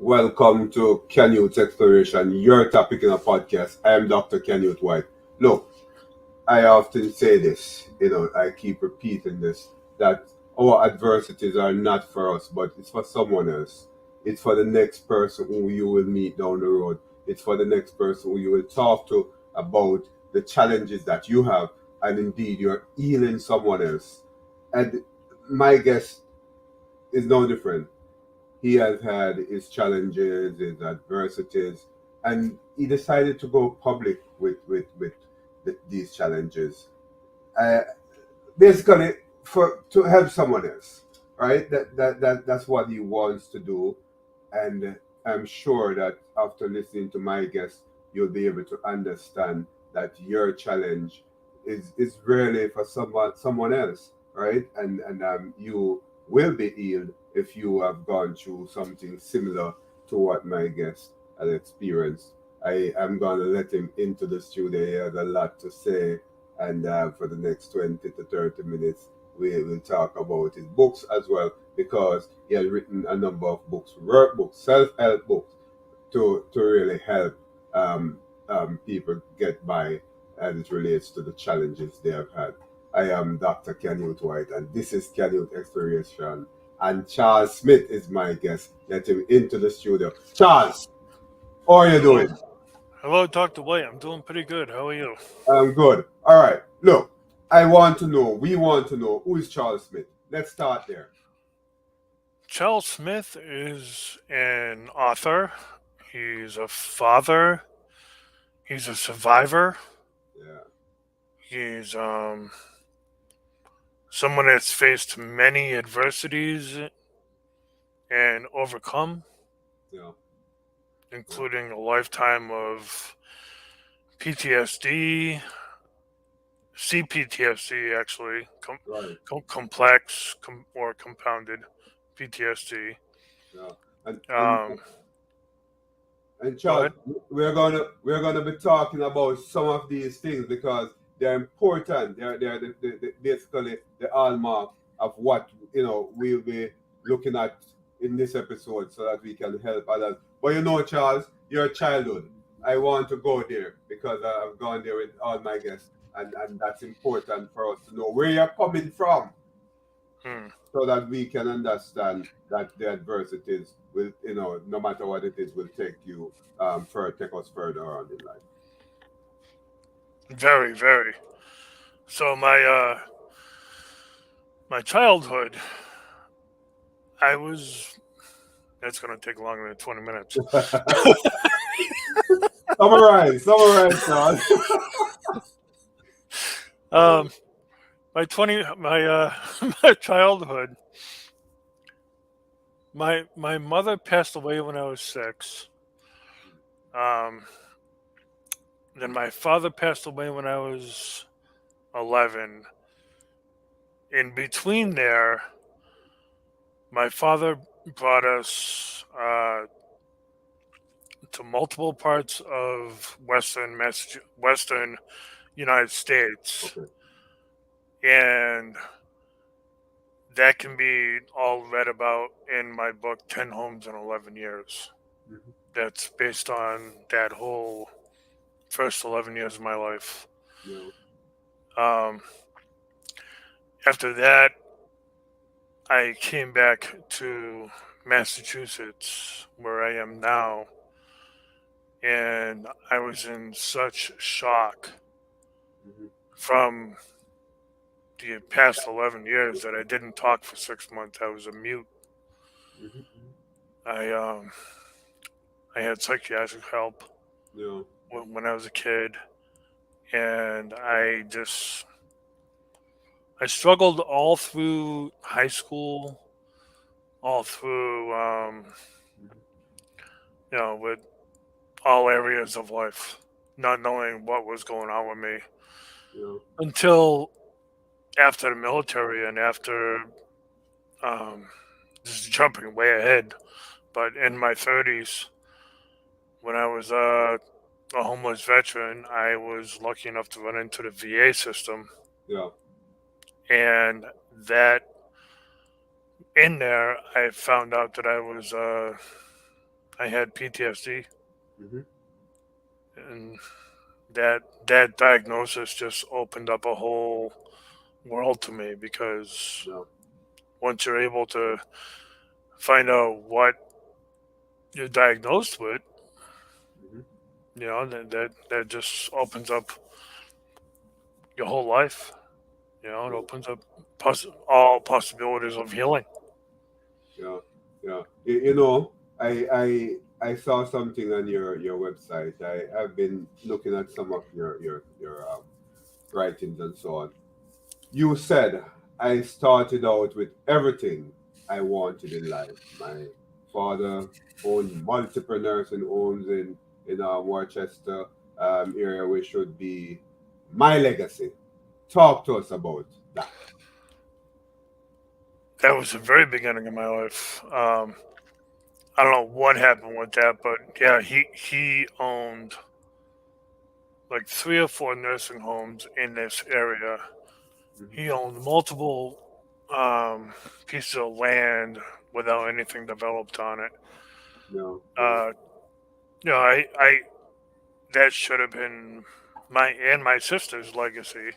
Welcome to Canute Exploration, your topic in a podcast. I am Dr. Canute White. Look, I often say this, I keep repeating this, that our adversities are not for us, but it's for someone else. It's for the next person who you will meet down the road. It's for the next person who you will talk to about the challenges that you have, and indeed you're healing someone else. And my guest is no different. He has had his challenges, his adversities, and he decided to go public with these challenges. Uh, Basically, for to help someone else, right? That's what he wants to do, and I'm sure that after listening to my guest, you'll be able to understand that your challenge is really for someone else, right? And you will be healed if you have gone through something similar to what my guest has experienced. I am going to let him into the studio. He has a lot to say, and for the next 20 to 30 minutes, we will talk about his books as well, because he has written a number of books, workbooks, self-help books, to really help people get by as it relates to the challenges they have had. I am Dr. Canute White, and this is Canute Exploration. And Charles Smith is my guest. Let him into the studio. Charles, how are you Hello, doing? hello, Dr. White. I'm doing pretty good. How are you? I'm good. All right. Look, we want to know who is Charles Smith. Let's start there. Charles Smith is an author. He's a father. He's a survivor. Yeah, He's someone that's faced many adversities and overcome, yeah, yeah. including a lifetime of PTSD, CPTSD, actually, Right. complex or compounded PTSD. Yeah. And and Um, And Go Charles, ahead. we're gonna be talking about some of these things because they're important. They're basically the hallmark of what we'll be looking at in this episode, so that we can help others. But Charles, your childhood. I want to go there because I've gone there with all my guests, and that's important for us to know where you're coming from, Hmm. so that we can understand that the adversities will, no matter what it is, will take us further on in life. Very, very. So my childhood, I was. That's going to take longer than 20 minutes. Summarize, Charles. Um, my my childhood. My mother passed away when I was 6. Um, then my father passed away when I was 11. In between there, my father brought us to multiple parts of Western United States, Okay. and that can be all read about in my book 10 Homes in 11 Years. Mhm. That's based on that whole first 11 years of my life. Yeah. Um, After that, I came back to Massachusetts, where I am now, and I was in such shock Mhm. from the past 11 years that I didn't talk for 6 months. I was a mute. Mhm. I I had psychiatric help Yeah. when I was a kid, and I struggled all through high school, all through Mhm. with all areas of life, not knowing what was going on with me Yeah. until after the military and after um, just jumping way ahead. But in my 30s, when I was a homeless veteran, I was lucky enough to run into the VA system, Yeah. and that in there, I found out that I was I had PTSD, Mm-hmm. and that diagnosis just opened up a whole world to me because Yeah. once you're able to find out what you're diagnosed with, Mm-hmm. that just opens up your whole life. It Yeah. opens up all possibilities of healing. Yeah. Yeah. You know, I saw something on your website. I've been looking at some of your writings and so on. You said I started out with everything I wanted in life. My father owned multiple nursing homes in Worcester area, which should be my legacy. Talk to us about that. That was the very beginning of my life. I don't know what happened with that, but yeah, he owned like 3 or 4 nursing homes in this area. Mhm. He owned multiple um, pieces of land without anything developed on it. No, no, Uh, I that should have been my sister's legacy,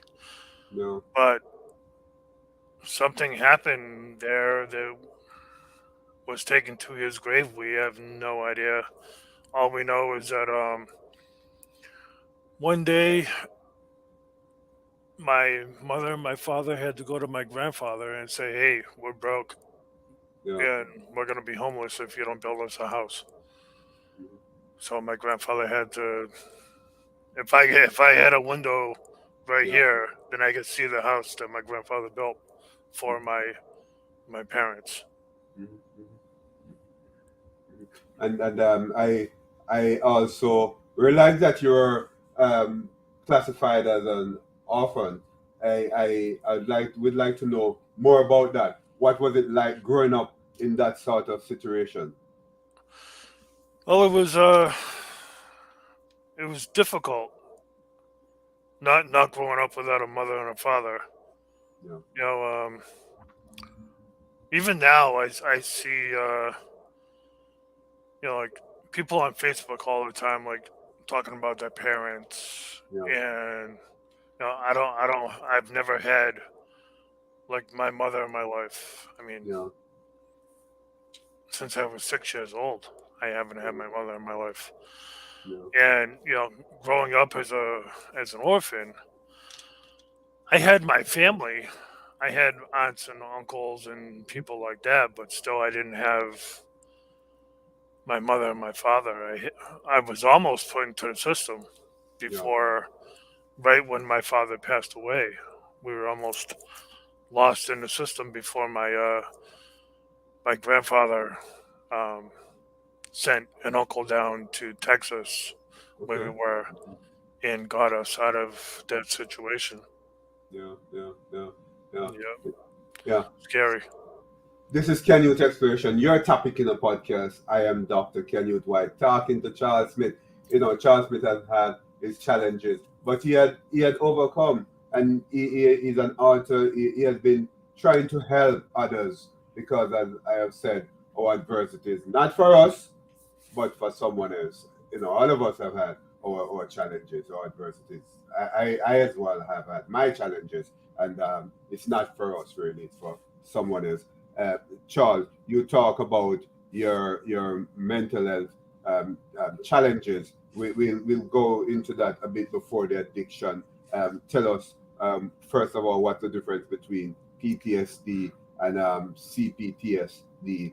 no. but something happened there that was taken to his grave. We have no idea. All we know is that one day my mother and my father had to go to my grandfather and say, "Hey, we're broke Yeah. and we're gonna be homeless if you don't build us a house." Mhm. So my grandfather had to. If I had a window right Yeah. here, then I could see the house that my grandfather built for Mhm. my parents. Mhm. Mhm. And I also realized that you're classified as an orphan. Would like to know more about that. What was it like growing up in that sort of situation? Well, it was difficult not growing up without a mother and a father. Yeah. You know, even now I see like people on Facebook all the time like talking about their parents, Yeah. and I've never had like my mother in my life. I mean, Yeah. since I was 6 years old, I haven't had Yeah. my mother in my life. Yeah. And growing up as an orphan, I had my family. I had aunts and uncles and people like that, but still, I didn't have my mother and my father. I was almost put into the system Yeah. before, right when my father passed away. We were almost lost in the system before my grandfather um, sent an uncle down to Texas where we Okay. were and got us out of that situation. Yeah. Yeah. Yeah. Yeah. Yeah, Yeah. scary. This is Ken Youth Exploration, your topic in the podcast. I am Dr. Ken Youth White, talking to Charles Smith. You know, Charles Smith has had his challenges, but he had overcome, and he's an author. He has been trying to help others because, as I have said, our adversity is not for us, but for someone else. You know, all of us have had our challenges, our adversities. I as well have had my challenges, and it's not for us really; it's for someone else. Uh, Charles, you talk about your mental health challenges. We'll go into that a bit before the addiction. Tell us first of all what's the difference between PTSD and CPTSD.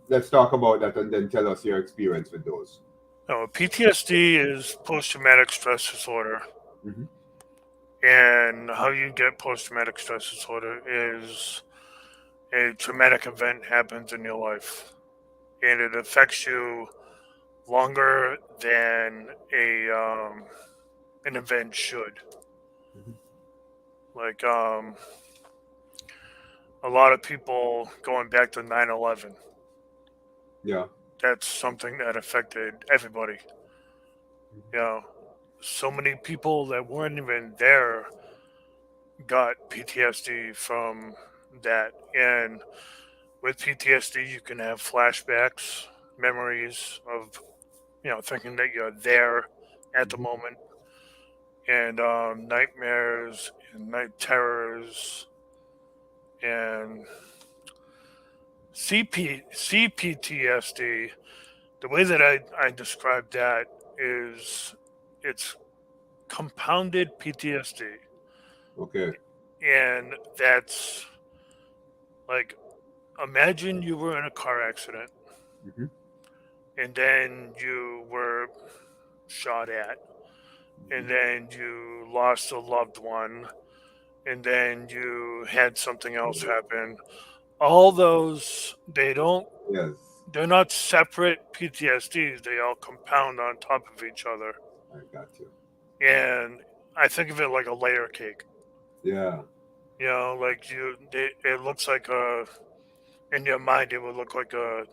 Let's talk about that and then tell us your experience with those. No, PTSD is post traumatic stress disorder, Hmm. and how you get post traumatic stress disorder is a traumatic event happens in your life, and it affects you longer than a an event should. Hmm. Like a lot of people going back to 9/11. Yeah. That's something that affected everybody. You know, so many people that weren't even there got PTSD from that. And with PTSD, you can have flashbacks. memories of thinking that you're there at the Mhm. moment, and nightmares and night terrors and CPTSD. The way that I describe that is it's compounded PTSD, Okay. and that's like, imagine you were in a car accident Mhm. and then you were shot at, Mhm. and then you lost a loved one, and then you had something else Yeah. happen. All those, Yes, they're not separate PTSDs. They all compound on top of each other, I got you. and I think of it like a layer cake. Yeah. Like it looks like in your mind it would look like a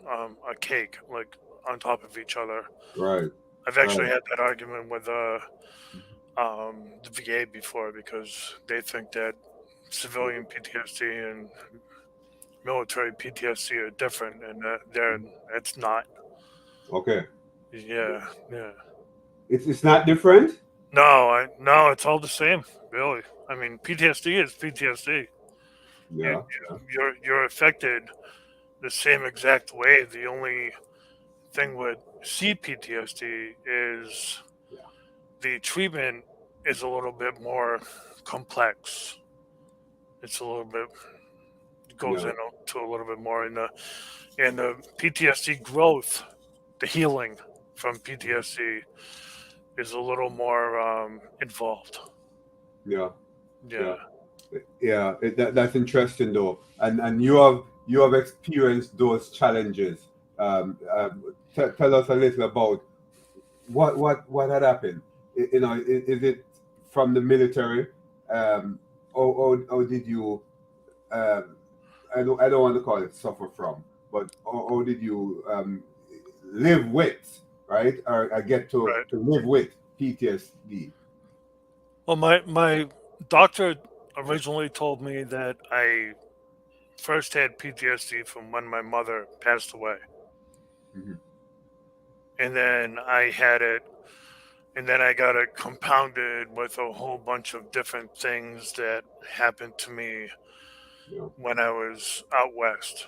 cake, like on top of each other. Right. I've Right. actually had that argument with Mhm. the VA before, because they think that civilian PTSD and military PTSD are different, and Mhm. it's not. Okay. Yeah, yeah. It's not different. No, it's all the same, really. I mean, PTSD is PTSD. Yeah. You're affected the same exact way. The only thing with CPTSD is Yeah. the treatment is a little bit more complex. It's a little bit goes Yeah. into a little bit more in the PTSD growth, the healing from Mhm. PTSD is a little more involved. Yeah. Yeah, Yeah. Yeah. That's interesting though, and you have experienced those challenges. Tell us a little about what had happened. Is it from the military, or did you? Um, I don't want to call it suffer from, but or did you live with, right? Or get right. to live with PTSD? Well, my doctor originally told me that I first had PTSD from when my mother passed away, Hmm. and then I had it, and then I got it compounded with a whole bunch of different things that happened to me Yeah. when I was out west,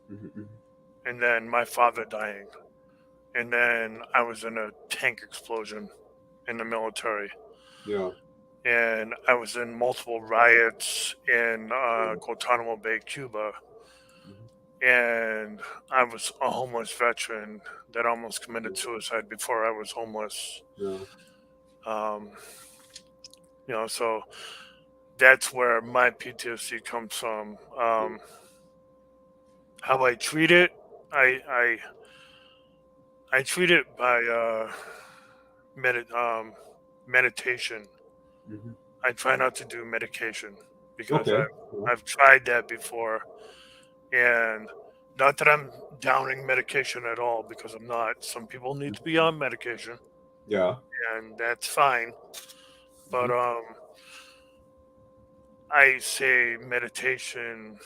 Hmm. and then my father dying, and then I was in a tank explosion in the military, Yeah. and I was in multiple riots in Yeah. Guantanamo Bay, Cuba, Hmm. and I was a homeless veteran that almost committed suicide before I was homeless. Yeah. Um, so that's where my PTSD comes from. How I treat it, I I, I treat it by meditation. Hmm. I try not to do medication because Okay. Yeah. I've tried that before, and not that I'm downing medication at all, because I'm not. Some people need to be on medication, Yeah. and that's fine. But Hmm. I say meditation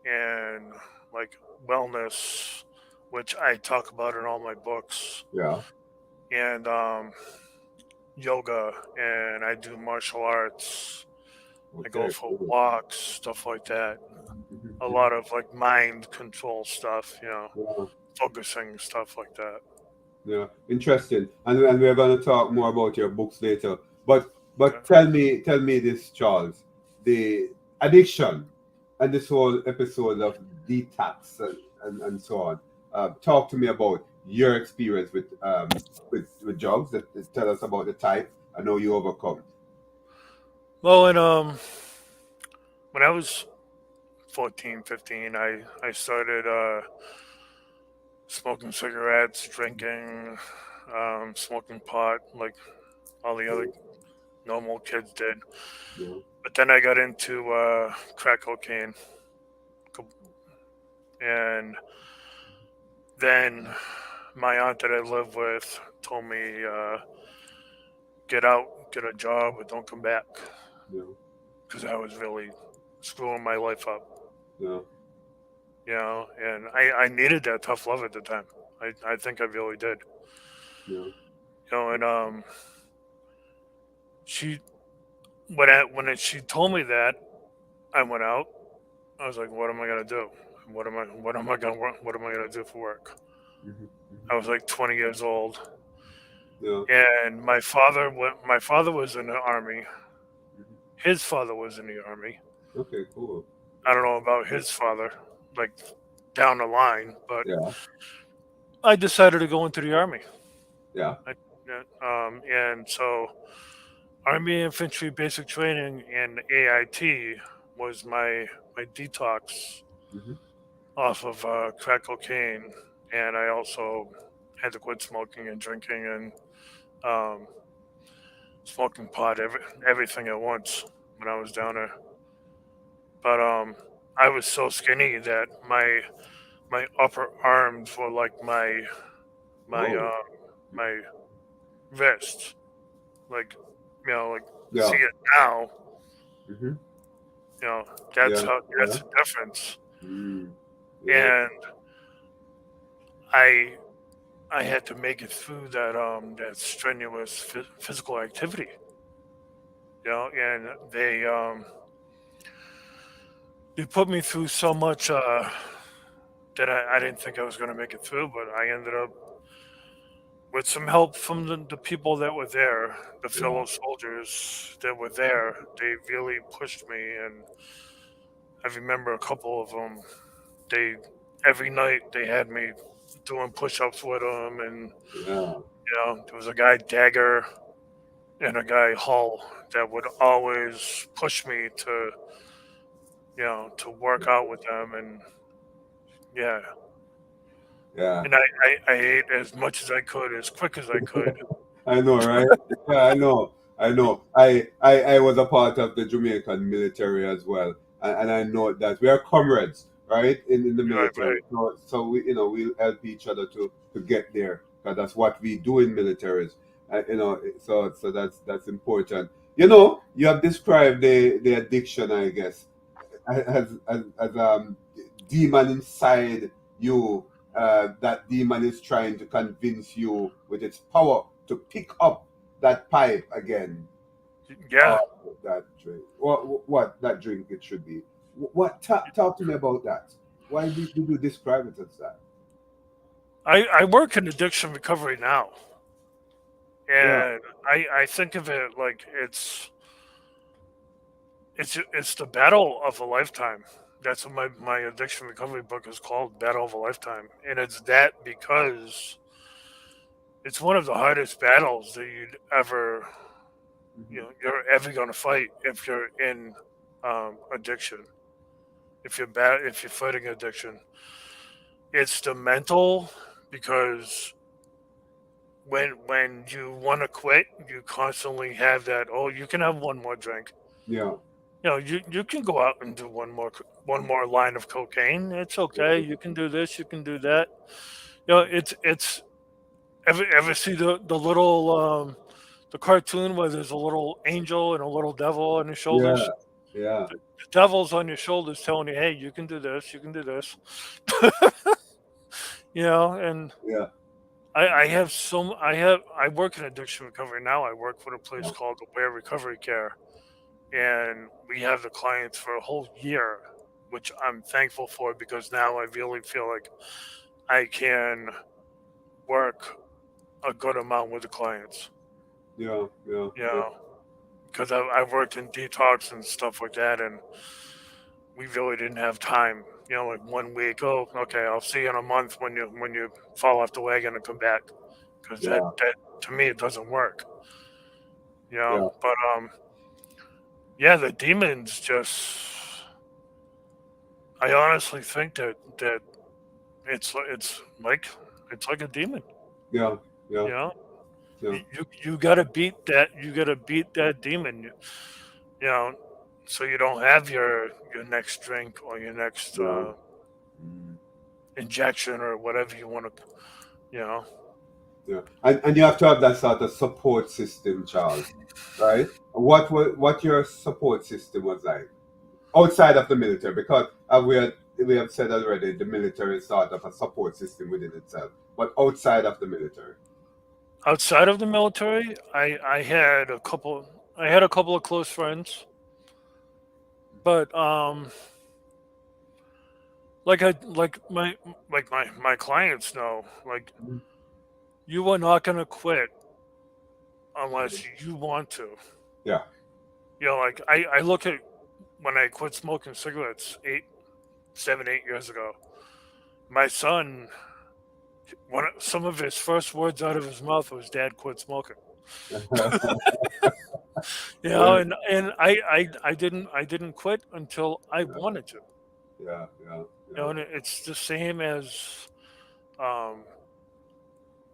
and like wellness, which I talk about in all my books, Yeah. and yoga, and I do martial arts. I go Okay. for Cool. walks, stuff like that. Hmm. A Hmm. lot of like mind control stuff, Yeah. focusing stuff like that. Yeah, interesting. And we're going to talk more about your books later. But Okay. tell me this, Charles. The addiction and this whole episode of detox and so on. Talk to me about your experience with drugs. Tell us about the type. I know you overcome. Well, and when I was 14, 15, I started smoking cigarettes, drinking, smoking pot, like all the other normal kids did. Yeah. But then I got into crack cocaine, and then my aunt that I live with told me, get out, get a job, but don't come back, Yeah. because I was really screwing my life up, Yeah. and I needed that tough love at the time. I think I really did. Yeah. And she she told me that, I went out. I was like, what am I gonna do? What am I gonna do for work? Hmm. I was like 20 years old, Yeah. and my father was in the army. Hmm. His father was in the army. Okay. Cool. I don't know about his father, like down the line, but Yeah. I decided to go into the army. Yeah. And so Army Infantry Basic Training and AIT was my detox Hmm. off of crack cocaine, and I also had to quit smoking and drinking and um, smoking pot, everything at once when I was down there. But I was so skinny that my upper arms were like my Oh. my wrists, like like see Yeah. it now, Hmm. you know Yeah. that's Yeah. the difference. Mm. Yeah. And I I had to make it through that strenuous physical activity, and they put me through so much that I didn't think I was going to make it through, but I ended up with some help from the people that were there, the Yeah. fellow soldiers that were there. They really pushed me, and I remember a couple of them. They every night they had me doing push-ups with them, and Yeah. there was a guy Dagger and a guy Hull that would always push me to work out with them, and yeah, Yeah. and I ate as much as I could, as quick as I could. I know, right? Yeah, I know. I know. I was a part of the Jamaican military as well, and I know that we are comrades, right? In the Right, military, right. so we we'll help each other to get there because that's what we do in militaries. So that's important. You have described the addiction, I guess, as demon inside you. That demon is trying to convince you with its power to pick up that pipe again. Yeah, Oh, that drink. What that drink it should be. What talk to me about that? Why did you describe it as that? I work in addiction recovery now, Yeah. and I think of it like it's the battle of a lifetime. That's what my addiction recovery book is called, Battle of a Lifetime, and it's that because it's one of the hardest battles that Hmm. you're ever going to fight if you're in addiction. If you're fighting addiction, it's the mental, because when you want to quit, you constantly have that. Oh, you can have one more drink. Yeah. You can go out and do one more line of cocaine. It's okay. You can do this. You can do that. It's ever see the little the cartoon where there's a little angel and a little devil on his shoulders. Yeah. Yeah. The devil's on your shoulders telling you, "Hey, you can do this. You can do this." And Yeah. I work in addiction recovery now. I work for a place Yeah. called Aware Recovery Care, and we have the clients for a whole year, which I'm thankful for because now I really feel like I can work a good amount with the clients. Yeah. Yeah. You Yeah. know, because I've worked in detox and stuff like that, and we really didn't have time. Like one week. Oh, okay, I'll see you in a month when you fall off the wagon and come back, because that Yeah. that to me it doesn't work. Yeah. But yeah, the demons just. I honestly think that it's like a demon. Yeah. Yeah. You know, Yeah. you gotta beat that. You gotta beat that demon. You know, so you don't have your next drink or your next Yeah. Mm. injection or whatever you want to. You know. Yeah, and you have to have that sort of support system, Charles, right? What your support system was like outside of the military? Because we had we have said already, the military is sort of a support system within itself. But outside of the military, Outside of the military, I had a couple of close friends, but like my clients know, like you are not gonna quit unless you want to. yeah. Like I look at when I quit smoking cigarettes 8 7 8 years ago. My son, some of his first words out of his mouth was, "Dad, quit smoking." And I didn't quit until I wanted to. Yeah, yeah, yeah, And it's the same as um,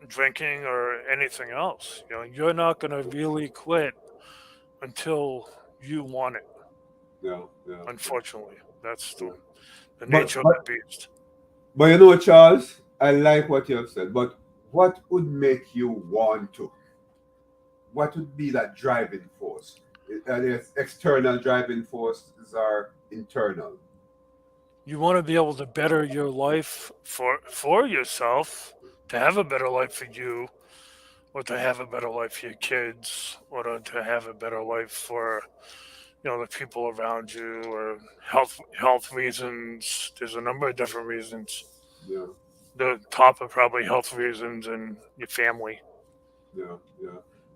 drinking or anything else. You're not going to really quit until you want it. yeah, yeah, yeah, Unfortunately, that's yeah. the But nature of but the beast. but you know, Charles, I like what you have said. But what would make you want to? What would be that driving force? Are there external driving forces or internal? You want to be able to better your life for yourself, to have a better life for you, or to have a better life for your kids, or to have a better life for the people around you, or health reasons. There's a number of different reasons. Yeah, The top are probably health reasons and your family. yeah, yeah.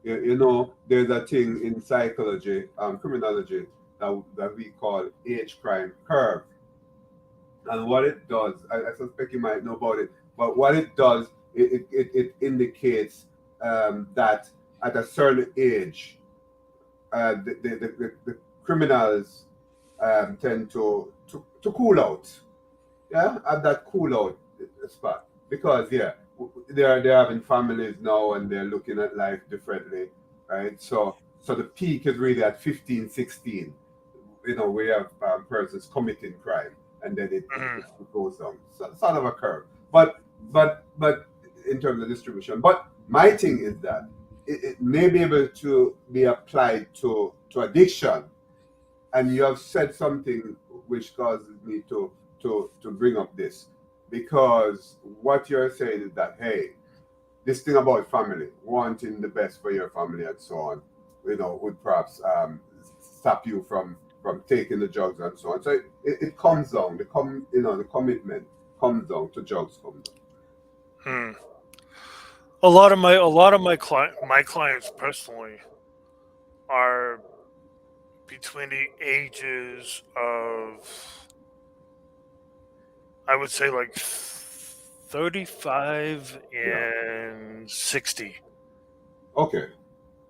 You know, there's a thing in psychology, criminology, that we call age crime curve. And what it does, I suspect you might know about it, but what it does, it indicates that at a certain age, the criminals tend to cool out, yeah, at that cool out spot. Because, yeah, they're having families now and they're looking at life differently, right? So the peak is really at 15, 16. You know, we have persons committing crime, and then Mhm. it goes down. So, sort of a curve. But in terms of distribution. But my thing is that it may be able to be applied to addiction. And you have said something which causes me to bring up this, because what you're saying is that, hey, this thing about family, wanting the best for your family and so on, would perhaps stop you from taking the drugs and so on. So it comes down, the commitment comes down to drugs come down. Hmm. A lot of my clients personally are between the ages of, I would say, like 35 Yeah. and 60. Okay.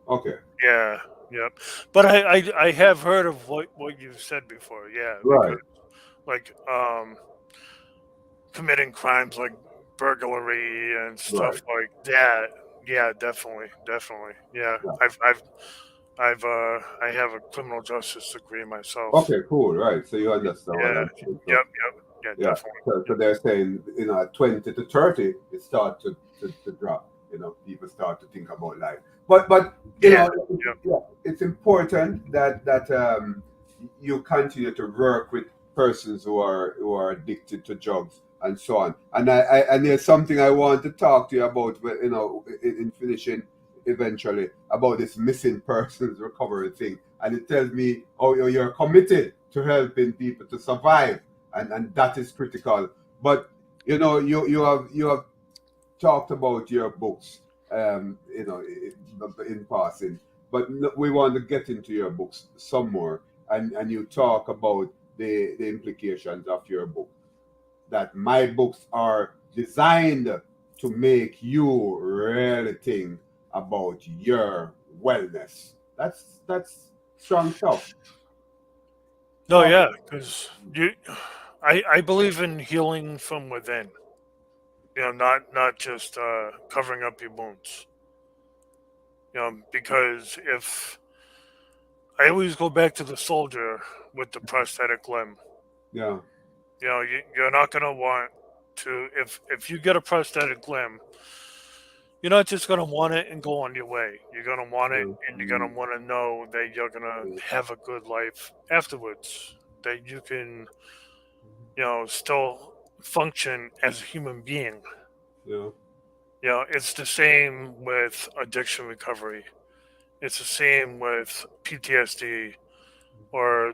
Okay. Yeah, yep. But I have heard of what you've said before. Yeah, because Right. like committing crimes like burglary and stuff Right. like that. Yeah, definitely, definitely. Yeah, Yeah. I have a criminal justice degree myself. Okay. Cool. Right. So you understand what Yeah, I'm saying. So yep, yep. Yeah, yeah. definitely. So they're saying, at 20 to 30, it start to drop. People start to think about life. But Yeah, yep. yeah, it's important that you continue to work with persons who are addicted to drugs and so on. And there's something I want to talk to you about, in finishing eventually, about this missing persons recovery thing. And it tells me, oh, you're committed to helping people to survive, and that is critical. But you have talked about your books, in passing, but we want to get into your books some more, and you talk about the implications of your book. That my books are designed to make you really think about your wellness. That's strong stuff. No, Talk. yeah, because I believe in healing from within. Not just covering up your wounds. Because if I always go back to the soldier with the prosthetic limb. Yeah. You're not gonna want to, if you get a prosthetic limb, you're not just gonna want it and go on your way. You're gonna want it, and you're Mm, gonna want to know that you're gonna have a good life afterwards. That you can still function as a human being. Yeah. It's the same with addiction recovery. It's the same with PTSD, or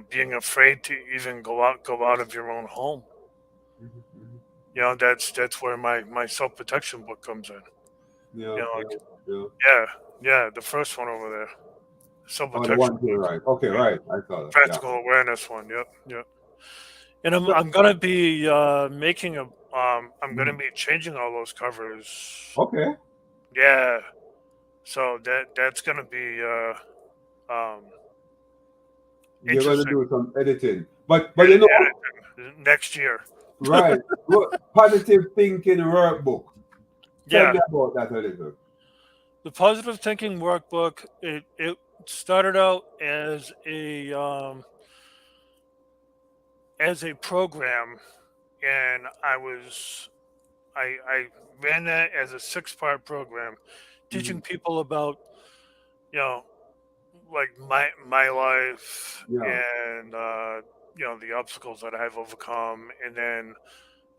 being afraid to even go out of your own home. Mhm, mhm. That's where my self protection book comes in. Yeah. Like, Yeah. Yeah. yeah, the first one over there, self Oh, the protection one here, book, right? Okay, yeah, right. I saw that. Yeah. practical awareness one. Yep, yep. And I'm So, I'm gonna be making a I'm gonna mhm. be changing all those covers. Okay. Yeah, so that's gonna be You're gonna interesting. do some editing, but you know, Next year. right? Positive thinking workbook. Tell Yeah, me about that a little. the positive thinking workbook. It started out as a program, and I ran that as a 6-part program, Hmm. teaching people about you know like my life, Yeah. and the obstacles that I've overcome, and then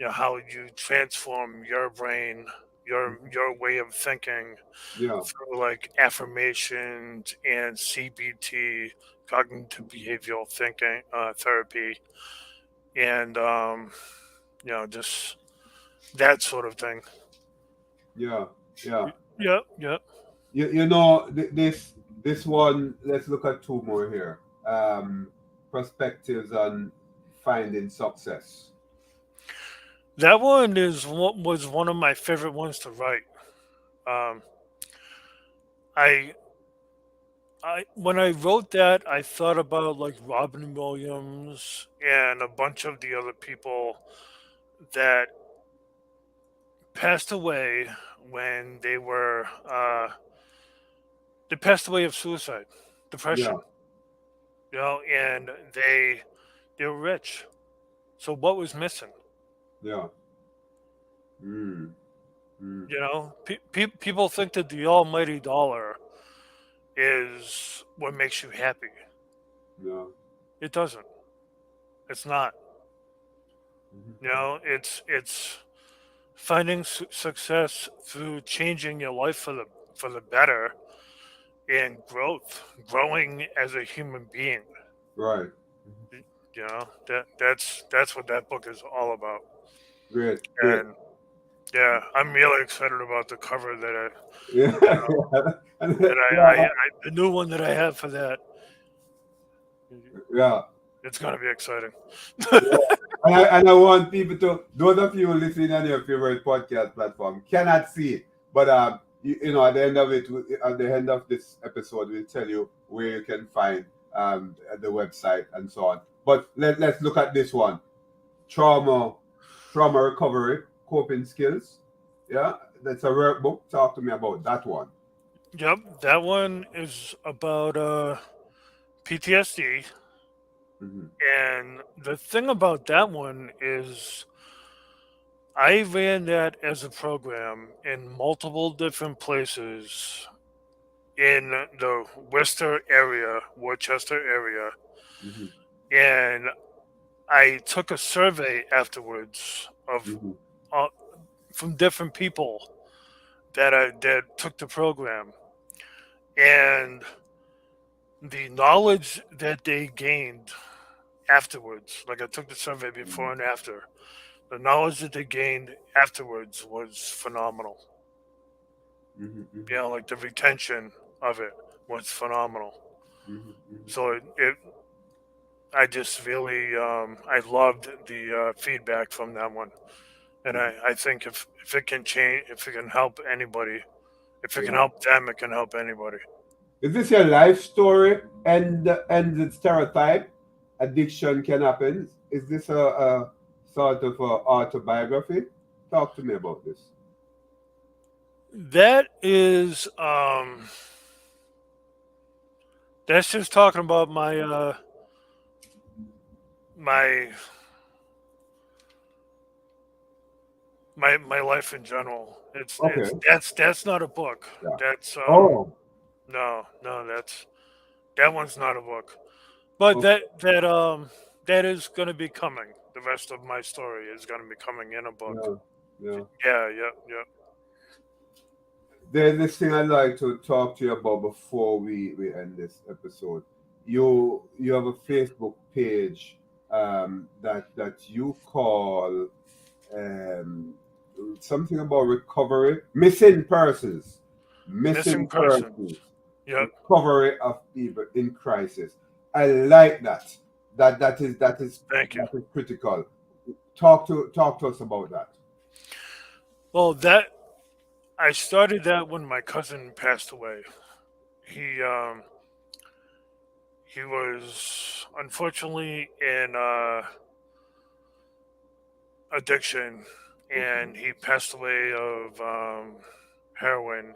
how you transform your brain, your way of thinking, Yeah. through like affirmations and CBT, cognitive behavioral thinking therapy, and just that sort of thing. Yeah. Yeah. Yep, yep. You know this one. Let's look at two more here. Perspectives on finding success. That one is what was one of my favorite ones to write. Um, I I when I wrote that, I thought about like Robin Williams and a bunch of the other people that passed away when they passed away of suicide, Yeah. depression, and they were rich. So what was missing? Yeah. Mm. Mm. People think that the almighty dollar is what makes you happy. Yeah. It doesn't. It's not. Mhm. It's finding success through changing your life for the better, and growing as a human being. Right. That's what that book is all about. Great. Great. And yeah, I'm really excited about the cover Yeah. you know Yeah. the new one that I have for that. Yeah. It's gonna be exciting. Yeah. And I want people to, those of you listening on your favorite podcast platform cannot see it, but at the end of it, at the end of this episode, we'll tell you where you can find the website and so on. But let's look at this one: trauma, trauma recovery, coping skills. Yeah, that's a workbook. Talk to me about that one. Yep, that one is about PTSD. Hmm. And the thing about that one is I ran that as a program in multiple different places in the Worcester area, Hmm. and I took a survey afterwards of Hmm. uh, from different people that took the program, and the knowledge that they gained afterwards. Like, I took the survey before and after. The knowledge that they gained afterwards was phenomenal. Hmm. Like the retention of it was phenomenal. Hmm. Hmm. So I just really, I loved the feedback from that one, and I think if it can change, if it can help anybody, if it can Yeah. help them, it can help anybody. Is this your life story and the stereotype? Addiction can happen. Is this a sort of autobiography? Talk to me about this. That is, that's just talking about my my life in general. It's Okay. that's not a book. Yeah. That's Oh. no, that one's not a book. But Okay. that is going to be coming. the rest of my story is going to be coming in a book. Yeah. Yeah. There's this thing I'd like to talk to you about before we end this episode. You have a Facebook page that you call um, something about recovery, missing Missing person. persons, Yep. recovery of people in crisis. I like that. Thank you. That is critical. Talk to us about that. Well, I started that when my cousin passed away. He um he was unfortunately in addiction, Okay. and he passed away of heroin.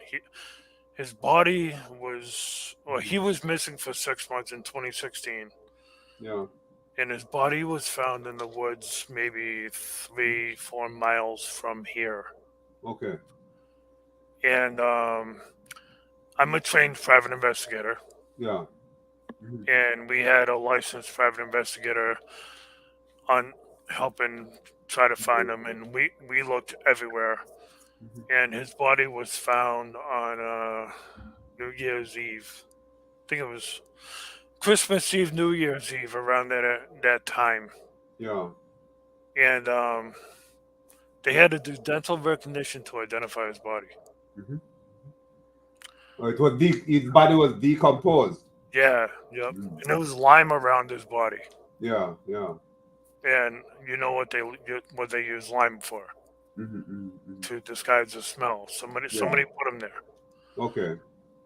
His body was, well, he was missing for 6 months in 2016, Yeah. and his body was found in the woods, maybe 3-4 miles from here. Okay. And I'm a trained private investigator, Yeah. Mhm. and we had a licensed private investigator on helping try to find him, and we looked everywhere, Mhm. and his body was found on New Year's Eve. I think it was Christmas Eve, New Year's Eve, around that time, Yeah. and they had to do dental recognition to identify his body. Mhm. Oh, his body was decomposed. Yeah, yep, Mm. and there was lime around his body, Yeah. Yeah. and you know what they use lime for, Mhm. to disguise the smell. Yeah. Somebody put him there. Okay.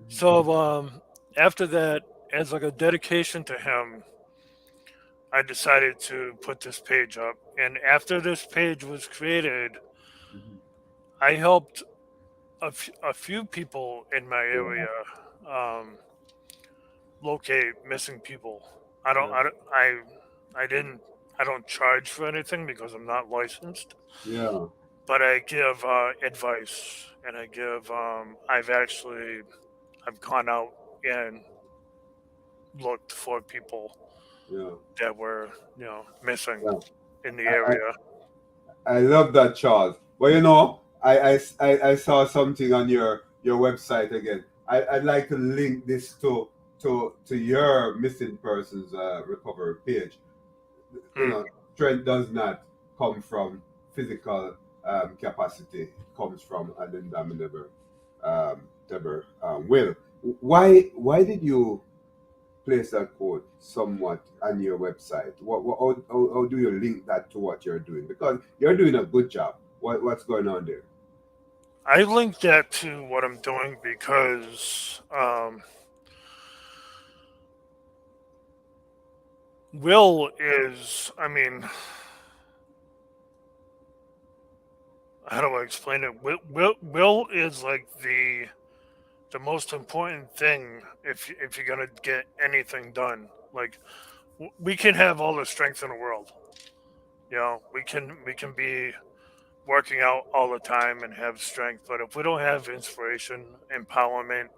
So after that, as like a dedication to him, I decided to put this page up. And after this page was created, Mhm. I helped a few people in my Yeah. area um, locate missing people. I don't, Yeah. I, don't- I didn't, I don't charge for anything because I'm not licensed, Yeah. but I give advice, and I give. I've gone out and looked for people Yeah. that were, missing Yeah. in the I, area. I love that, Charles. Well, I saw something on your website again. I'd like to link this to your missing persons recovery page. You Hmm. know, strength does not come from physical capacity. It comes from an indomitable will. Why did you place that quote somewhat on your website? How do you link that to what you're doing? Because you're doing a good job. What's going on there? I link that to what I'm doing because will is, I mean, how do I explain it? Will is like the most important thing if you're gonna get anything done. Like we can have all the strength in the world. We can be working out all the time and have strength, but if we don't have inspiration, empowerment,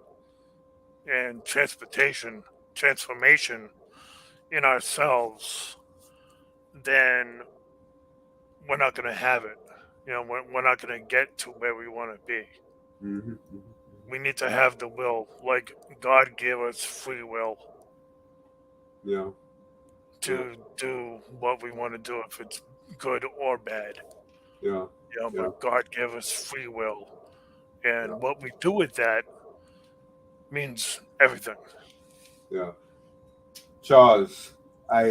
and transformation in ourselves, then we're not going to have it. We're not going to get to where we want to be. Hmm. We need to have the will, like God gave us free will Yeah, yeah, to do what we want to do, if it's good or bad. yeah, yeah, But God gave us free will, yeah, and what we do with that means everything. yeah. Charles, I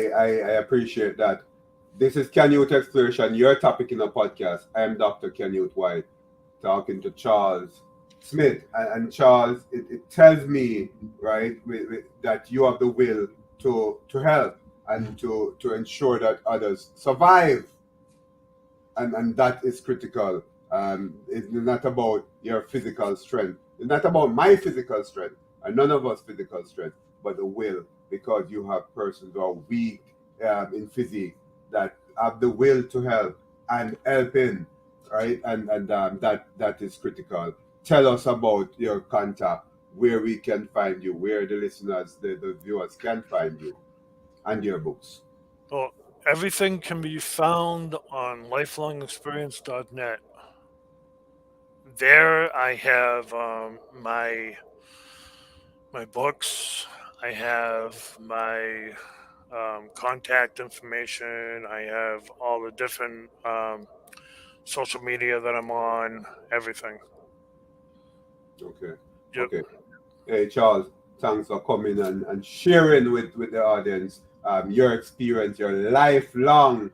appreciate that. This is Canute Exploration, your topic in the podcast. I am Dr. Canute White, talking to Charles Smith. And Charles, it tells me, right, that you have the will to help and to ensure that others survive. And that is critical. It's not about your physical strength. It's not about my physical strength, and none of us physical strength, but the will, because you have persons who are weak in physique that have the will to help and helping, right? And that is critical. Tell us about your contact, where we can find you, where the listeners, the viewers can find you, and your books. Well, Everything can be found on lifelongexperience.net. There I have my books. I have my contact information. I have all the different social media that I'm on. Everything. Okay. Yep. Okay. Hey, Charles, thanks for coming and sharing with the audience your experience, your lifelong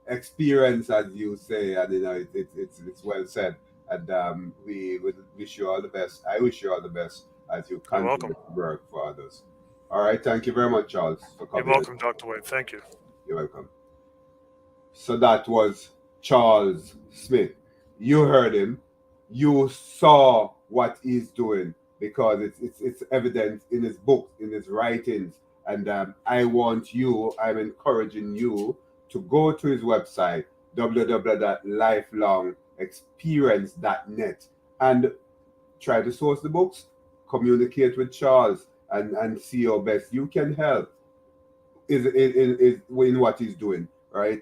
experience, as you say, and it's well said. And we would wish you all the best. I wish you all the best as you You're continue welcome. to work for others. All right, thank you very much, Charles, for You're coming in. welcome, Dr. Wade. Thank you. You're welcome. So that was Charles Smith. You heard him. You saw what he's doing because it's evident in his books, in his writings. And I'm encouraging you to go to his website, www.lifelongexperience.net, and try to source the books, communicate with Charles, and see how best you can help is in what he's doing, right?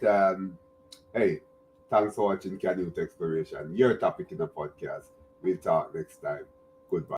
Hey, thanks for watching Canute Exploration, your topic in the podcast. We'll talk next time. Goodbye.